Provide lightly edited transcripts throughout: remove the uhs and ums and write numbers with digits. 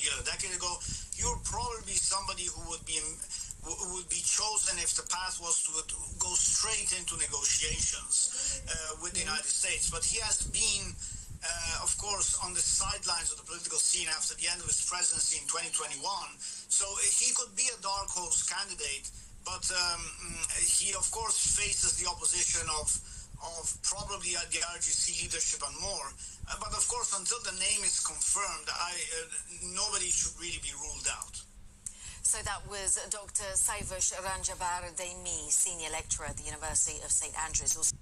deal a decade ago, you're probably somebody who would be chosen if the path was to go straight into negotiations with the United States. But he has been, of course, on the sidelines of the political scene after the end of his presidency in 2021. So he could be a dark horse candidate, but he, of course, faces the opposition of probably the RGC leadership and more. But of course, until the name is confirmed, nobody should really be ruled out. So that was Dr. Sayvush Ranjabar-Demi, senior lecturer at the University of St. Andrews.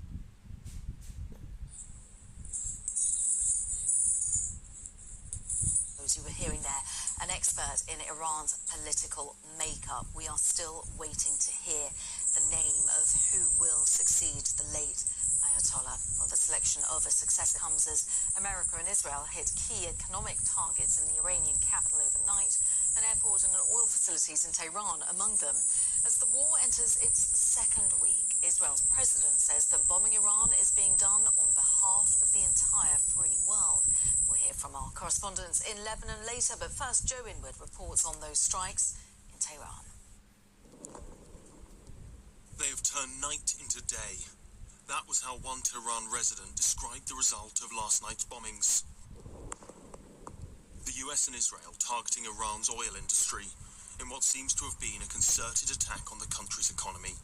As you were hearing there, an expert in Iran's political makeup. We are still waiting to hear the name of who will succeed the late Ayatollah. Well, the selection of a successor comes as America and Israel hit key economic targets in the Iranian capital overnight, an airport and oil facilities in Tehran among them. As the war enters its second week, Israel's president says that bombing Iran is being done on behalf of the entire free world. We'll hear from our correspondents in Lebanon later, but first, Joe Inwood reports on those strikes in Tehran. They have turned night into day. That was how one Tehran resident described the result of last night's bombings. The US and Israel targeting Iran's oil industry in what seems to have been a concerted attack on the country's economy.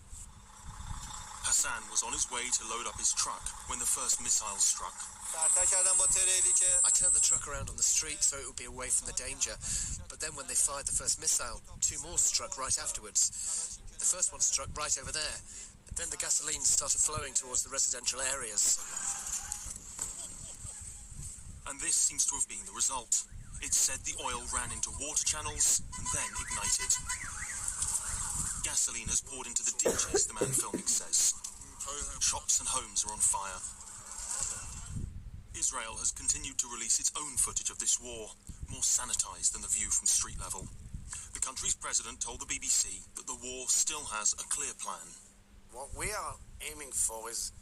Hassan was on his way to load up his truck when the first missile struck. I turned the truck around on the street so it would be away from the danger, but then when they fired the first missile, two more struck right afterwards. The first one struck right over there, but then the gasoline started flowing towards the residential areas. And this seems to have been the result. It's said the oil ran into water channels and then ignited. Gasoline has poured into the ditches, the man filming says. Shops and homes are on fire. Israel has continued to release its own footage of this war, more sanitized than the view from street level. The country's president told the BBC that the war still has a clear plan. What we are aiming for is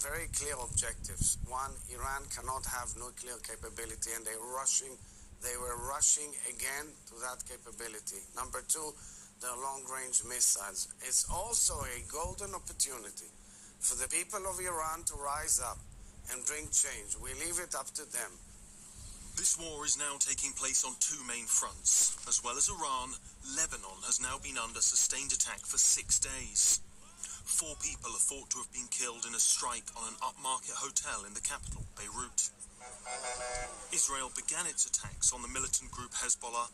very clear objectives. One, Iran cannot have nuclear capability, and they were rushing again to that capability. Number two, their long-range missiles. It's also a golden opportunity for the people of Iran to rise up and bring change. We leave it up to them. This war is now taking place on two main fronts. As well as Iran, Lebanon has now been under sustained attack for 6 days. 4 people are thought to have been killed in a strike on an upmarket hotel in the capital, Beirut. Israel began its attacks on the militant group Hezbollah